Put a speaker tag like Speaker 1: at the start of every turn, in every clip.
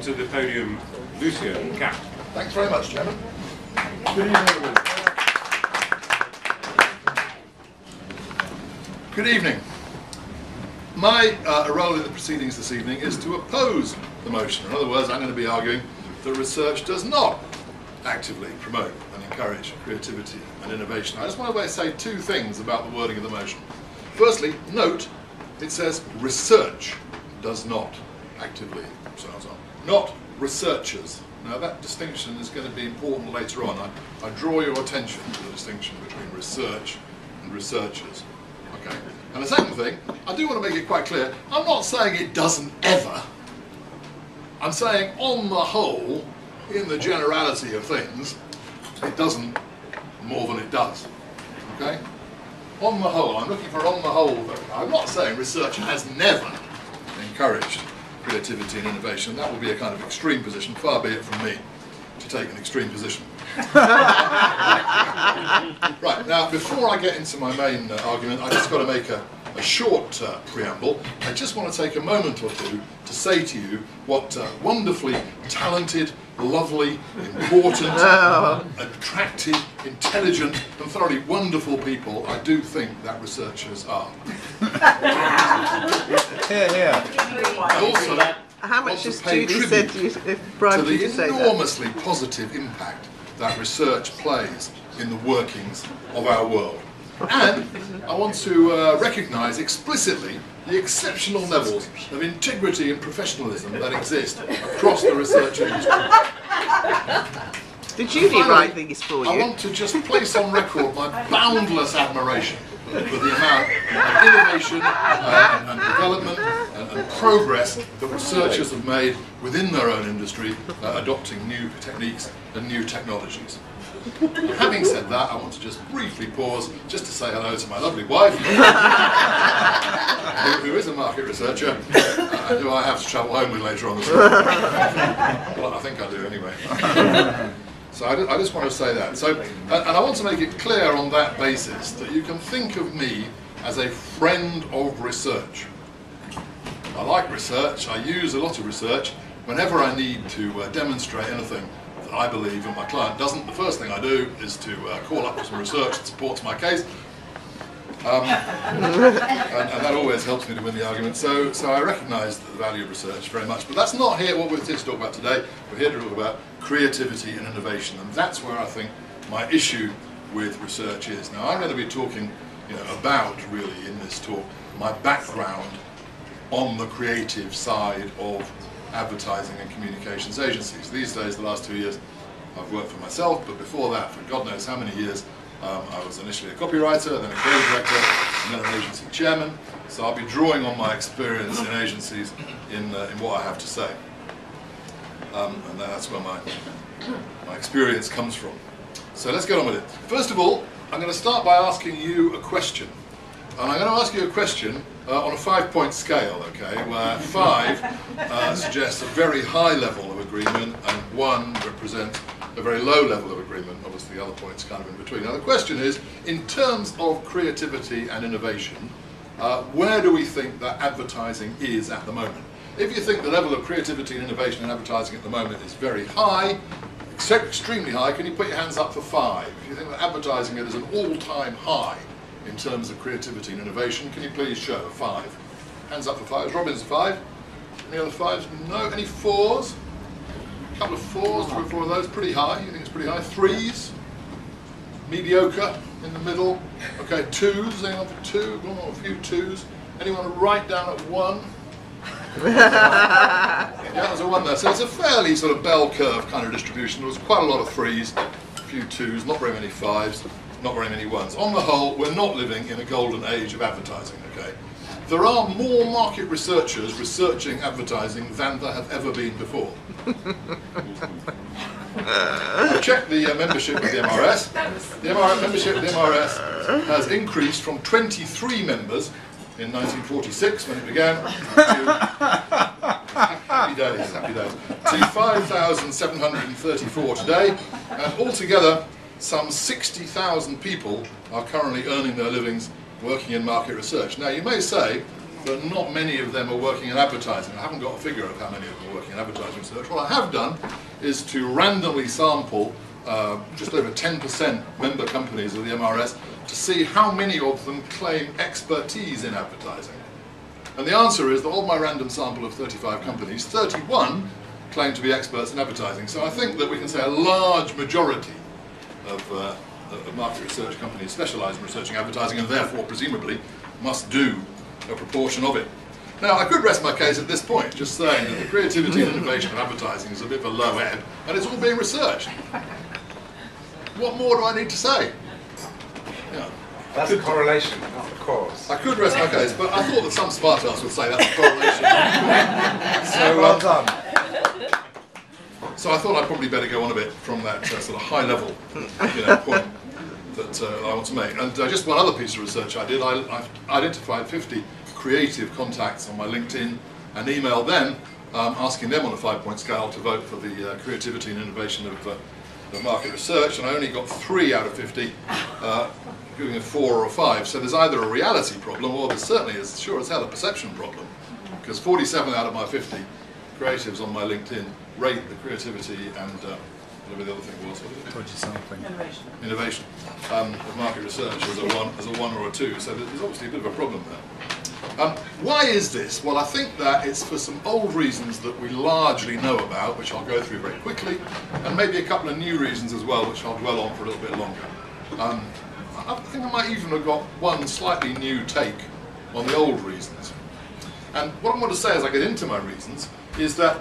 Speaker 1: to the podium Lucian Camp.
Speaker 2: Thanks very much, Chairman. Good evening, everybody. Good evening. My role in the proceedings this evening is to oppose the motion. In other words, I'm going to be arguing that research does not actively promote and encourage creativity and innovation. I just want to say two things about the wording of the motion. Firstly, note it says research does not actively, not researchers. Now that distinction is going to be important later on. I draw your attention to the distinction between research and researchers. Okay. And the second thing, I do want to make it quite clear, I'm not saying it doesn't ever. I'm saying on the whole, in the generality of things, it doesn't more than it does. Okay? On the whole, I'm looking for on the whole though. I'm not saying research has never encouraged creativity and innovation. That would be a kind of extreme position, far be it from me to take an extreme position. Right, now before I get into my main argument, I just got to make a short preamble. I just want to take a moment or two to say to you what wonderfully talented, lovely, important, attractive, intelligent and thoroughly wonderful people I do think that researchers are. I also
Speaker 3: how much has Judy said to you, bribed you to say that?
Speaker 2: To the enormously positive impact that research plays in the workings of our world. And I want to recognise explicitly the exceptional levels of integrity and professionalism that exist across the research industry.
Speaker 3: Did Judy write these for you?
Speaker 2: I want to just place on record my boundless admiration for the amount of innovation and development and progress that researchers have made within their own industry, adopting new techniques and new technologies. Having said that, I want to just briefly pause just to say hello to my lovely wife, who is a market researcher, and who I have to travel home with later on this week. Well, I think I do anyway. So I just want to say that. So, and I want to make it clear on that basis that you can think of me as a friend of research. I like research, I use a lot of research. Whenever I need to demonstrate anything that I believe and my client doesn't, the first thing I do is to call up some research that supports my case. And that always helps me to win the argument. So I recognise the value of research very much. But that's not here what we're here to talk about today. We're here to talk about creativity and innovation. And that's where I think my issue with research is. Now I'm going to be talking about, really, in this talk, my background on the creative side of advertising and communications agencies. These days, the last 2 years, I've worked for myself, but before that, for God knows how many years, I was initially a copywriter, then a creative director, and then an agency chairman. So I'll be drawing on my experience in agencies in what I have to say. And that's where my experience comes from. So let's get on with it. First of all, I'm going to start by asking you a question. And I'm going to ask you a question on a 5-point scale, okay, where 5 suggests a very high level of agreement and 1 represents a very low level of agreement. Obviously the other point's kind of in between. Now the question is, in terms of creativity and innovation, where do we think that advertising is at the moment? If you think the level of creativity and innovation in advertising at the moment is very high, extremely high, can you put your hands up for 5? If you think that advertising is an all-time high in terms of creativity and innovation, can you please show 5? Hands up for 5. Robin's 5. Any other 5s? No. Any 4s? A couple of 4s, 3 or 4 of those. Pretty high. You think it's pretty high? 3s? Mediocre in the middle. Okay, 2s. Anyone for 2? Oh, a few 2s. Anyone right down at 1? Yeah, there's a 1 there. So it's a fairly sort of bell curve kind of distribution. There was quite a lot of 3s, a few 2s, not very many 5s. Not very many 1s. On the whole, we're not living in a golden age of advertising, okay? There are more market researchers researching advertising than there have ever been before. I checked the membership with the MRS. The membership with the MRS has increased from 23 members in 1946 when it began happy days, to 5,734 today, and altogether some 60,000 people are currently earning their livings working in market research. Now you may say, that not many of them are working in advertising. I haven't got a figure of how many of them are working in advertising research. What I have done is to randomly sample just over 10% member companies of the MRS to see how many of them claim expertise in advertising. And the answer is that of my random sample of 35 companies, 31 claim to be experts in advertising. So I think that we can say a large majority of market research companies specialise in researching advertising and therefore presumably must do a proportion of it. Now I could rest my case at this point, just saying that the creativity and innovation of advertising is a bit of a low ebb and it's all being researched. What more do I need to say? Yeah.
Speaker 4: That's a correlation, not a cause.
Speaker 2: I could rest my case, but I thought that some smart ass would say that's a correlation. So,
Speaker 4: well done.
Speaker 2: So I thought I'd probably better go on a bit from that sort of high level point that I want to make. And just one other piece of research I did, I identified 50 creative contacts on my LinkedIn and emailed them, asking them on a 5-point scale to vote for the creativity and innovation of market research, and I only got 3 out of 50, giving a 4 or a 5. So there's either a reality problem or there's certainly, as sure as hell, a perception problem, because 47 out of my 50 creatives on my LinkedIn rate the creativity and whatever the other thing was. Innovation of market research as a 1 or a 2. So there's obviously a bit of a problem there. Why is this? Well, I think that it's for some old reasons that we largely know about, which I'll go through very quickly, and maybe a couple of new reasons as well, which I'll dwell on for a little bit longer. I think I might even have got one slightly new take on the old reasons. And what I want to say as I get into my reasons is that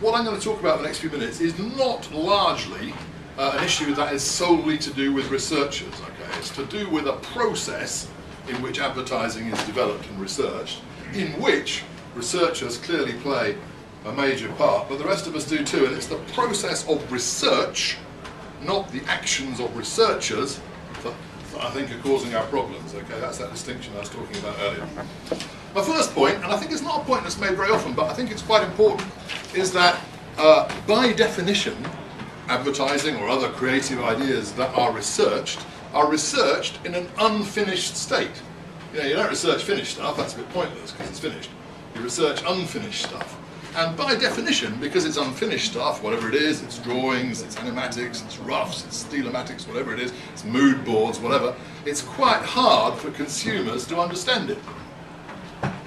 Speaker 2: what I'm going to talk about in the next few minutes is not largely an issue that is solely to do with researchers. Okay? It's to do with a process in which advertising is developed and researched, in which researchers clearly play a major part, but the rest of us do too, and it's the process of research, not the actions of researchers, that I think are causing our problems. Okay, that's that distinction I was talking about earlier. My first point, and I think it's not a point that's made very often, but I think it's quite important, is that by definition, advertising or other creative ideas that are researched in an unfinished state. You know, you don't research finished stuff, that's a bit pointless because it's finished. You research unfinished stuff. And by definition, because it's unfinished stuff, whatever it is, it's drawings, it's animatics, it's roughs, it's steelomatics, whatever it is, it's mood boards, whatever, it's quite hard for consumers to understand it.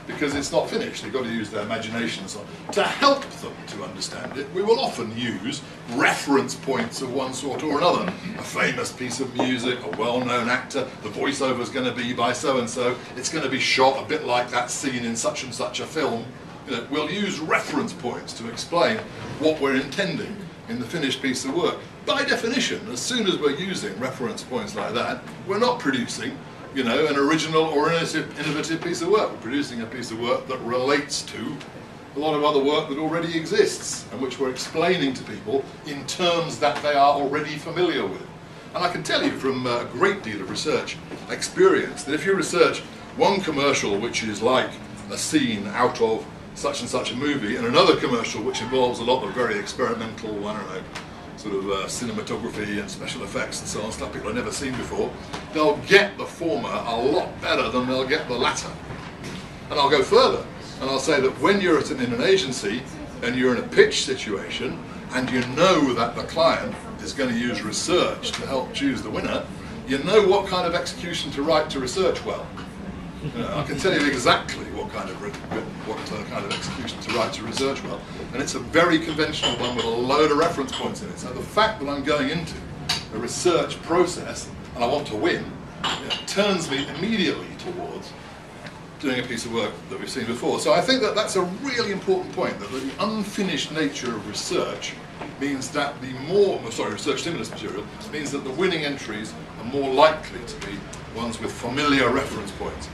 Speaker 2: Because it's not finished, they've got to use their imagination and so on. To help them to understand it, we will often use reference points of one sort or another. A famous piece of music, a well-known actor, the voiceover is going to be by so-and-so, it's going to be shot a bit like that scene in such and such a film. You know, we'll use reference points to explain what we're intending in the finished piece of work. By definition, as soon as we're using reference points like that, we're not producing, you know, an original or innovative piece of work. We're producing a piece of work that relates to a lot of other work that already exists and which we're explaining to people in terms that they are already familiar with. And I can tell you from a great deal of research experience that if you research one commercial which is like a scene out of such and such a movie and another commercial which involves a lot of very experimental, I don't know, sort of cinematography and special effects and so on, stuff people have never seen before, they'll get the former a lot better than they'll get the latter. And I'll go further, and I'll say that when you're in an agency and you're in a pitch situation and you know that the client is going to use research to help choose the winner, you know what kind of execution to write to research well. You know, I can tell you exactly what kind of execution to write to research well, and it's a very conventional one with a load of reference points in it. So the fact that I'm going into a research process and I want to win, turns me immediately towards doing a piece of work that we've seen before. So I think that that's a really important point, that the unfinished nature of research means that research stimulus material means that the winning entries are more likely to be ones with familiar reference points.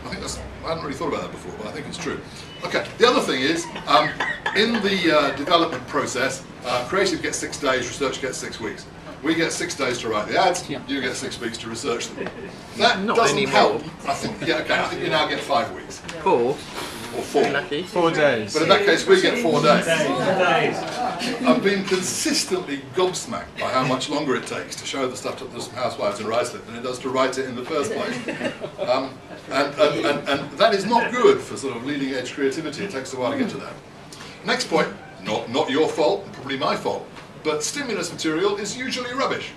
Speaker 2: I hadn't really thought about that before, but I think it's true. Okay, the other thing is, in the development process, creative gets 6 days, research gets 6 weeks. We get 6 days to write the ads, you get 6 weeks to research them. That doesn't help. I think you now get 5 weeks.
Speaker 3: 4.
Speaker 2: Or 4.
Speaker 3: Lucky.
Speaker 4: 4 days.
Speaker 2: But in that case, we get 4 days. I've been consistently gobsmacked by how much longer it takes to show the stuff to the housewives in Ruislip than it does to write it in the first place. And that is not good for sort of leading edge creativity. It takes a while to get to that. Next point, not your fault, probably my fault, but stimulus material is usually rubbish.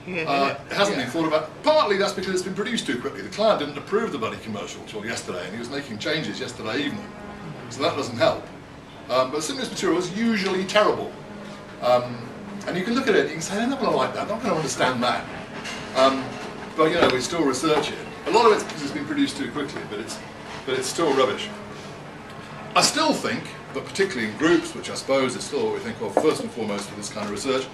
Speaker 2: It hasn't been thought about. Partly that's because it's been produced too quickly. The client didn't approve the bloody commercial until yesterday, and he was making changes yesterday evening. So that doesn't help. But stimulus material is usually terrible. And you can look at it and you can say, they're not going to like that, they're not going to understand that. But you know, we still research it. A lot of it's because it's been produced too quickly, but it's still rubbish. I still think that particularly in groups, which I suppose is still what we think of first and foremost for this kind of research,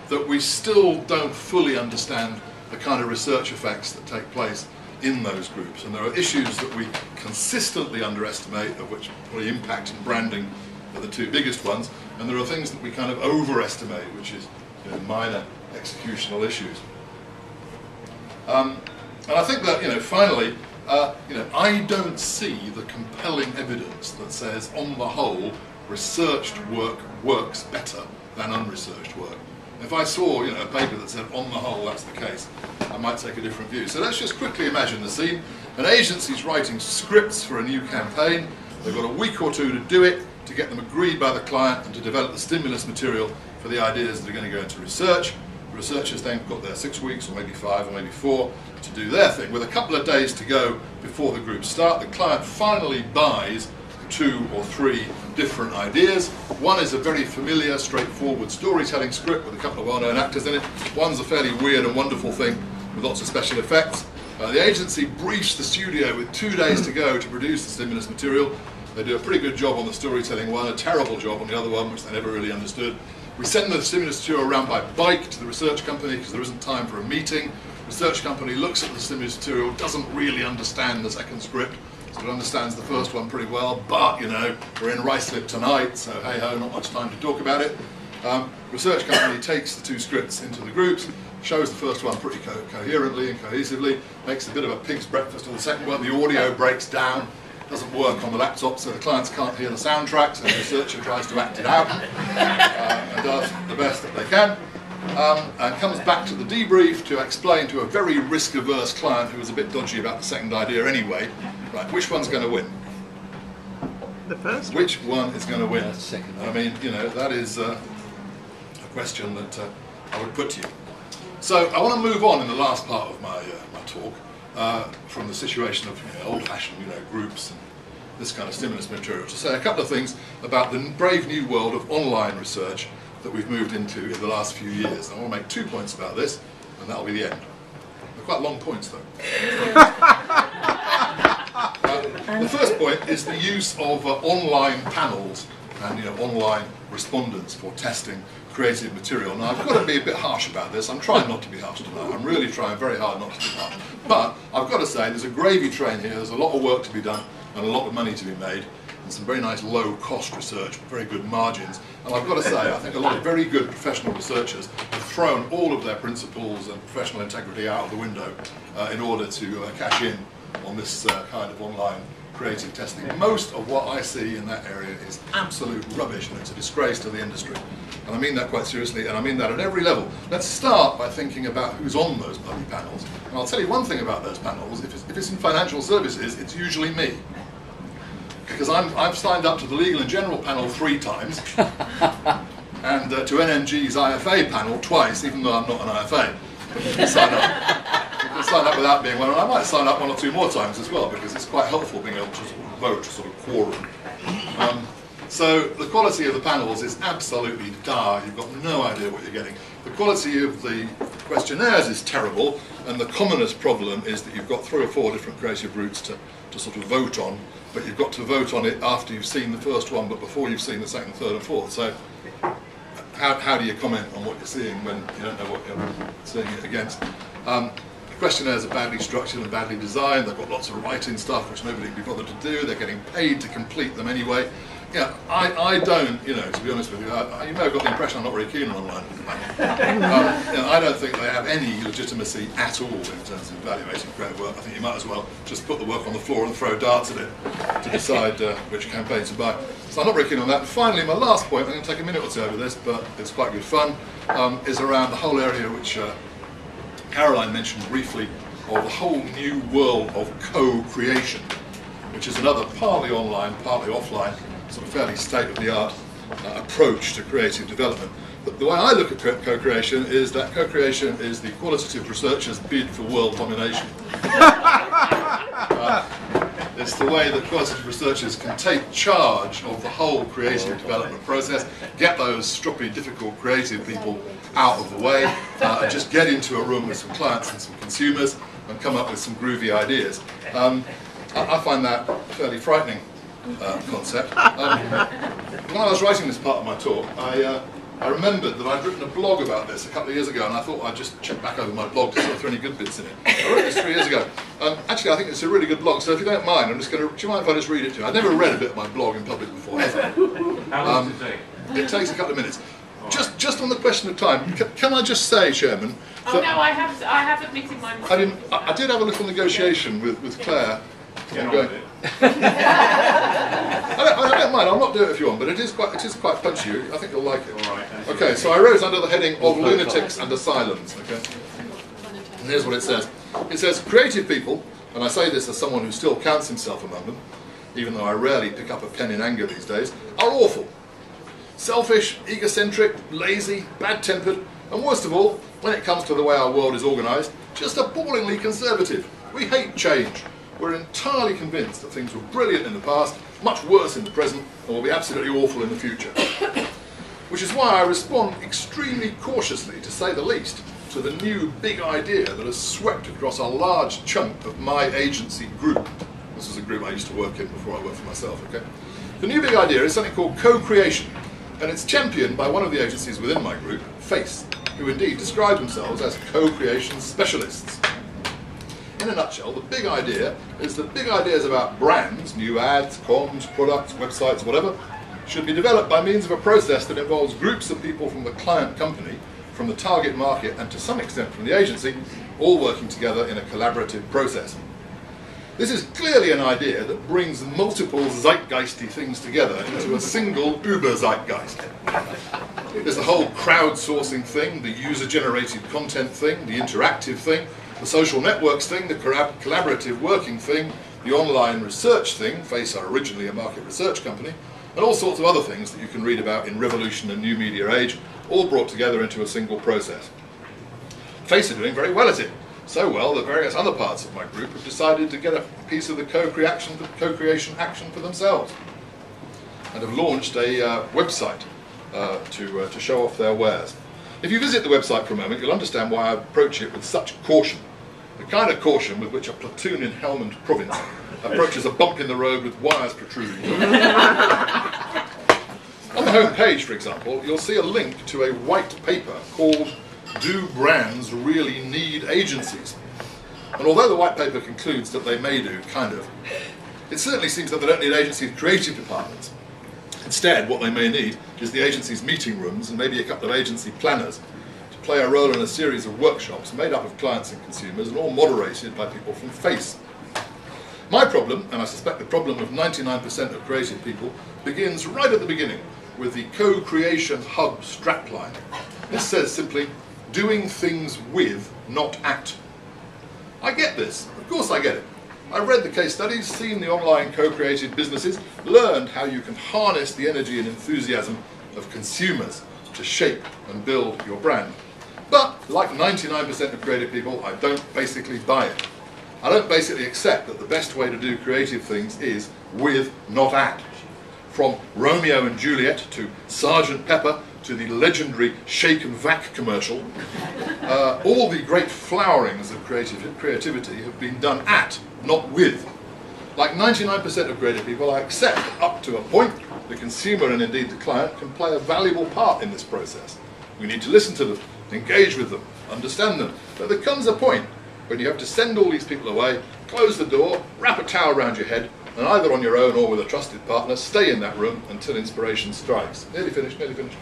Speaker 2: that we still don't fully understand the kind of research effects that take place in those groups. And there are issues that we consistently underestimate, of which probably impact and branding are the two biggest ones, and there are things that we kind of overestimate, which is, you know, minor executional issues. And I think that, you know, finally, you know, I don't see the compelling evidence that says, on the whole, researched work works better than unresearched work. If I saw, you know, a paper that said, on the whole, that's the case, I might take a different view. So let's just quickly imagine the scene. An agency's writing scripts for a new campaign. They've got a week or two to do it, to get them agreed by the client and to develop the stimulus material for the ideas that are going to go into research. The researchers then got their 6 weeks, or maybe 5, or maybe 4, to do their thing. With a couple of days to go before the groups start, the client finally buys 2 or 3 different ideas. One is a very familiar, straightforward storytelling script with a couple of well-known actors in it. One's a fairly weird and wonderful thing with lots of special effects. The agency briefs the studio with 2 days to go to produce the stimulus material. They do a pretty good job on the storytelling one, a terrible job on the other one, which they never really understood. We send the stimulus material around by bike to the research company because there isn't time for a meeting. The research company looks at the stimulus material, doesn't really understand the second script, so it understands the first one pretty well, but, you know, we're in Ruislip tonight, so hey-ho, not much time to talk about it. Research company takes the 2 scripts into the groups, shows the first one pretty coherently and cohesively, makes a bit of a pig's breakfast of the second one, the audio breaks down, doesn't work on the laptop, so the clients can't hear the soundtrack, so the researcher tries to act it out and does the best that they can, and comes back to the debrief to explain to a very risk-averse client who was a bit dodgy about the second idea anyway, right, which one's going to win?
Speaker 3: The first.
Speaker 2: Which one is going to win? I mean, you know, that is a question that I would put to you. So I want to move on in the last part of my talk from the situation of, you know, old-fashioned, you know, groups and this kind of stimulus material to say a couple of things about the brave new world of online research that we've moved into in the last few years. And I want to make 2 points about this, and that'll be the end. They're quite long points, though. The first point is the use of online panels and, you know, online respondents for testing creative material. Now, I've got to be a bit harsh about this. I'm trying not to be harsh tonight. I'm really trying very hard not to be harsh. But I've got to say, there's a gravy train here. There's a lot of work to be done and a lot of money to be made, and some very nice low-cost research, very good margins. And I've got to say, I think a lot of very good professional researchers have thrown all of their principles and professional integrity out of the window in order to cash in on this kind of online creative testing. Most of what I see in that area is absolute rubbish, and it's a disgrace to the industry. And I mean that quite seriously, and I mean that at every level. Let's start by thinking about who's on those bloody panels. And I'll tell you one thing about those panels. If it's in financial services, it's usually me. Because I've signed up to the Legal and General panel 3 times, and to NMG's IFA panel twice, even though I'm not an IFA. But you can sign up. You can sign up without being one, and I might sign up 1 or 2 more times as well, because it's quite helpful being able to sort of vote, sort of quorum. So the quality of the panels is absolutely dire. You've got no idea what you're getting. The quality of the questionnaires is terrible, and the commonest problem is that you've got 3 or 4 different creative routes to sort of vote on, but you've got to vote on it after you've seen the first one, but before you've seen the second, third, and fourth. So how do you comment on what you're seeing when you don't know what you're seeing it against? The questionnaires are badly structured and badly designed. They've got lots of writing stuff which nobody can be bothered to do. They're getting paid to complete them anyway. Yeah, I don't, to be honest with you, you may have got the impression I'm not very keen on online. I don't think they have any legitimacy at all in terms of evaluating creative work. I think you might as well just put the work on the floor and throw darts at it to decide which campaigns to buy. So I'm not very keen on that. And finally, my last point, I'm going to take a minute or two over this, but it's quite good fun, is around the whole area which Caroline mentioned briefly, of the whole new world of co-creation, which is another partly online, partly offline, sort of fairly state-of-the-art approach to creative development. But the way I look at co-creation is that co-creation is the qualitative researcher's bid for world domination. It's the way that qualitative researchers can take charge of the whole creative development process, get those stroppy, difficult creative people out of the way, and just get into a room with some clients and some consumers and come up with some groovy ideas. I find that a fairly frightening concept. When I was writing this part of my talk, I remembered that I'd written a blog about this a couple of years ago, and I thought I'd just check back over my blog to see if there are any good bits in it. I wrote this 3 years ago. Actually, I think it's a really good blog, so if you don't mind, I'm just going to... Do you mind if I just read it to you? I've never read a bit of my blog in public before, ever.
Speaker 1: How long does it take?
Speaker 2: It takes a couple of minutes. Just on the question of time, can I just say, Chairman...
Speaker 5: Oh no, I have admitted my mistake.
Speaker 2: I did have a little negotiation with Claire.
Speaker 1: Get on with it.
Speaker 2: I don't mind, I'll not do it if you want, but it is quite punchy. I think you'll like it.
Speaker 1: All right.
Speaker 2: Okay, so I wrote under the heading of lunatics and asylums. Okay, and here's what it says. It says, creative people, and I say this as someone who still counts himself among them, even though I rarely pick up a pen in anger these days, are awful. Selfish, egocentric, lazy, bad-tempered, and worst of all, when it comes to the way our world is organised, just appallingly conservative. We hate change. We're entirely convinced that things were brilliant in the past, much worse in the present, and will be absolutely awful in the future. Which is why I respond extremely cautiously, to say the least, to the new big idea that has swept across a large chunk of my agency group. This is a group I used to work in before I worked for myself, okay? The new big idea is something called co-creation, and it's championed by one of the agencies within my group, FACE, who indeed describe themselves as co-creation specialists. In a nutshell, the big idea is that big ideas about brands, new ads, comms, products, websites, whatever, should be developed by means of a process that involves groups of people from the client company, from the target market, and to some extent from the agency, all working together in a collaborative process. This is clearly an idea that brings multiple zeitgeisty things together into a single Uber-zeitgeist. There's the whole crowdsourcing thing, the user-generated content thing, the interactive thing, the social networks thing, the collaborative working thing, the online research thing, FACE are originally a market research company, and all sorts of other things that you can read about in Revolution and New Media Age, all brought together into a single process. FACE are doing very well at it. So well that various other parts of my group have decided to get a piece of the co-creation action for themselves, and have launched a website to show off their wares. If you visit the website for a moment, you'll understand why I approach it with such caution. The kind of caution with which a platoon in Helmand province approaches a bump in the road with wires protruding. On the home page, for example, you'll see a link to a white paper called Do Brands Really Need Agencies? And although the white paper concludes that they may do, kind of, it certainly seems that they don't need agency creative departments. Instead, what they may need is the agency's meeting rooms and maybe a couple of agency planners to play a role in a series of workshops made up of clients and consumers and all moderated by people from FACE. My problem, and I suspect the problem of 99% of creative people, begins right at the beginning with the co-creation hub strapline. This says simply, doing things with, not at. I get this, of course I get it. I've read the case studies, seen the online co-created businesses, learned how you can harness the energy and enthusiasm of consumers to shape and build your brand. But, like 99% of creative people, I don't basically buy it. I don't basically accept that the best way to do creative things is with, not at. From Romeo and Juliet to Sergeant Pepper to the legendary Shake and Vac commercial, all the great flowerings of creativity have been done at, not with. Like 99% of creative people, I accept that up to a point, the consumer and indeed the client can play a valuable part in this process. We need to listen to them, engage with them, understand them. But there comes a point when you have to send all these people away, close the door, wrap a towel around your head, And either on your own or with a trusted partner, stay in that room until inspiration strikes. Nearly finished, nearly finished.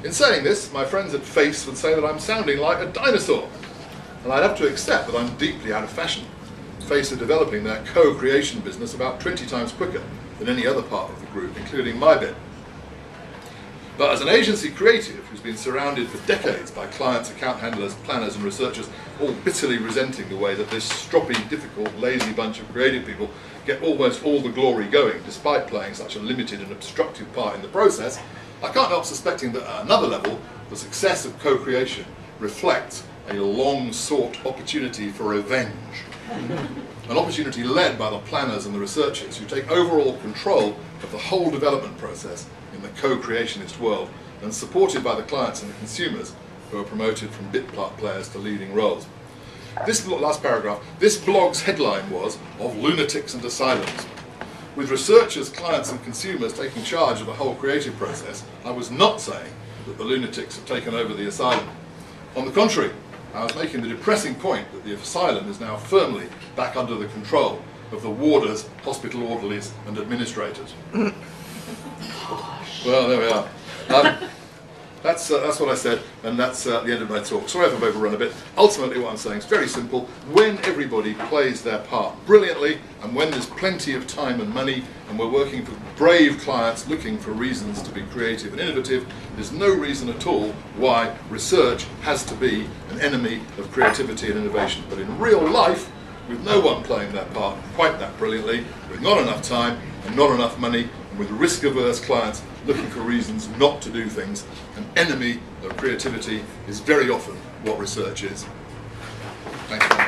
Speaker 2: In saying this, my friends at Face would say that I'm sounding like a dinosaur. And I'd have to accept that I'm deeply out of fashion. Face are developing their co-creation business about 20 times quicker than any other part of the group, including my bit. But as an agency creative who's been surrounded for decades by clients, account handlers, planners and researchers, all bitterly resenting the way that this stroppy, difficult, lazy bunch of creative people get almost all the glory going, despite playing such a limited and obstructive part in the process, I can't help suspecting that at another level, the success of co-creation reflects a long-sought opportunity for revenge. An opportunity led by the planners and the researchers who take overall control of the whole development process in the co-creationist world, and supported by the clients and the consumers who are promoted from bit part players to leading roles. This last paragraph, this blog's headline was, "Of Lunatics and Asylums." With researchers, clients and consumers taking charge of the whole creative process, I was not saying that the lunatics have taken over the asylum. On the contrary, I was making the depressing point that the asylum is now firmly back under the control of the warders, hospital orderlies and administrators. Well, there we are. That's what I said, and that's the end of my talk. Sorry if I've overrun a bit. Ultimately, what I'm saying is very simple. When everybody plays their part brilliantly, and when there's plenty of time and money, and we're working for brave clients looking for reasons to be creative and innovative, there's no reason at all why research has to be an enemy of creativity and innovation. But in real life, with no one playing their part quite that brilliantly, with not enough time and not enough money, and with risk-averse clients looking for reasons not to do things, an enemy of creativity is very often what research is. Thank you.